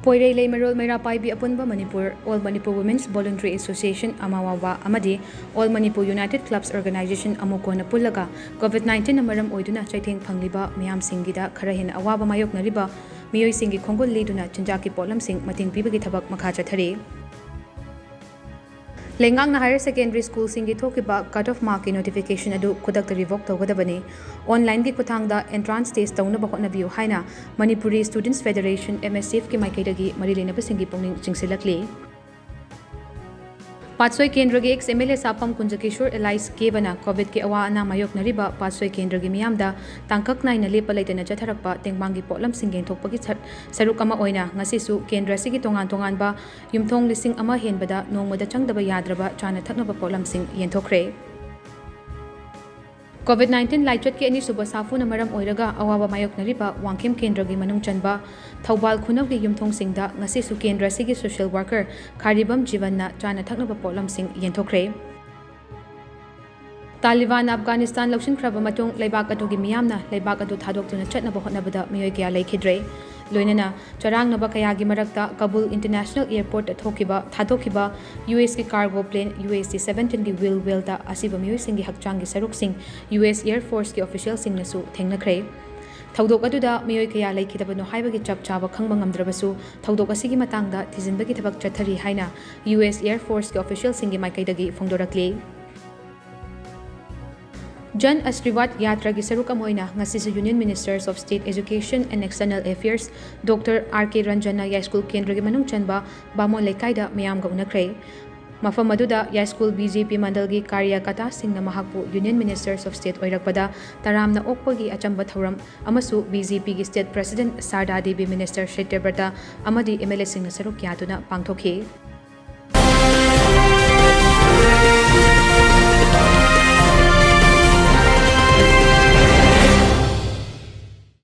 Poirei Lei Merol Meira Paibi Apunba Manipur, All Manipur Women's Voluntary Association Amawawa Amadi, All Manipur United Clubs Organization Amukona Pulaga, COVID-19 Namaram Oiduna Chaiting Pangliba, Miam Singida, Karahin Awaba Mayok Nariba, Miyoi Singi Kongol Liduna, Chinjaki Polam Sing, Mating Bibagi Tabak Makacha Thari. Lengang na higher secondary school singi thokiba cut-off mark notification adu kudakta revoke tawgadabani online gi kuthangda entrance test tawna bakot na biu haina Manipuri Students Federation MSF ki maikaidagi marilena basingi pongning chingsilakli Patsoi Kendra gi ex MLA Sapam Kunjakishore Elias Kevana COVID ki awa ana mayok nariba Patsoi Kendra gi miyamda tangkak nai na lepa laitana chatharakpa tengbangi potlam singeng thokpagi saruk ama oina ngasisu Kendra sigi tongan ba yumthong lising ama henbada nongmada changdaba yadraba chana thaknaba potlam sing yenthokre COVID-19 Laichat ki ani suba safu na maram oiraga awaba mayok nariba wangkim Kendra gi manung chanba Thaubal Khunau gi yumthong singda ngasi su Kendra sigi social worker Kharibam Jivanna chana thaknaba potlam sing yenthokre Taliban Afghanistan laushin khraba matung leibak atu gi miyamna leibak atu thadok tuna chatna ba hotnabada miyoi kya laikhidre loinana charang naba kaya gi marakta Kabul International Airport thokiba US ki cargo plane USC 17 gi wheel ta asiba miyoi singi hakchang gi saruk sing US Air Force ki official sing nasu thengnakhre Thaudok aduda miyoi kaya laikhidabano haibagi chap chaba khangba ngamdrabasu thaudok asigi matangda thizinbagi thabak chathari haina US Air Force ki official singi maikaidagi phongdorakli Jan Asriwat Yatra gi saruk amoina ngasi sa Union Ministers of State Education and External Affairs Dr. R.K. Ranjana High School Kendra gi manung chanba Bamon Lekaida miyam ga unakre Mafam aduda High School BJP Mandal gi Karyakata singna mahakpu Union Ministers of State oirakpada taramna okpagi achamba thoram amasu BJP gi State President Sarda Devi Minister Shetyabrata amadi MLA singna saruk yaduna pangthokhi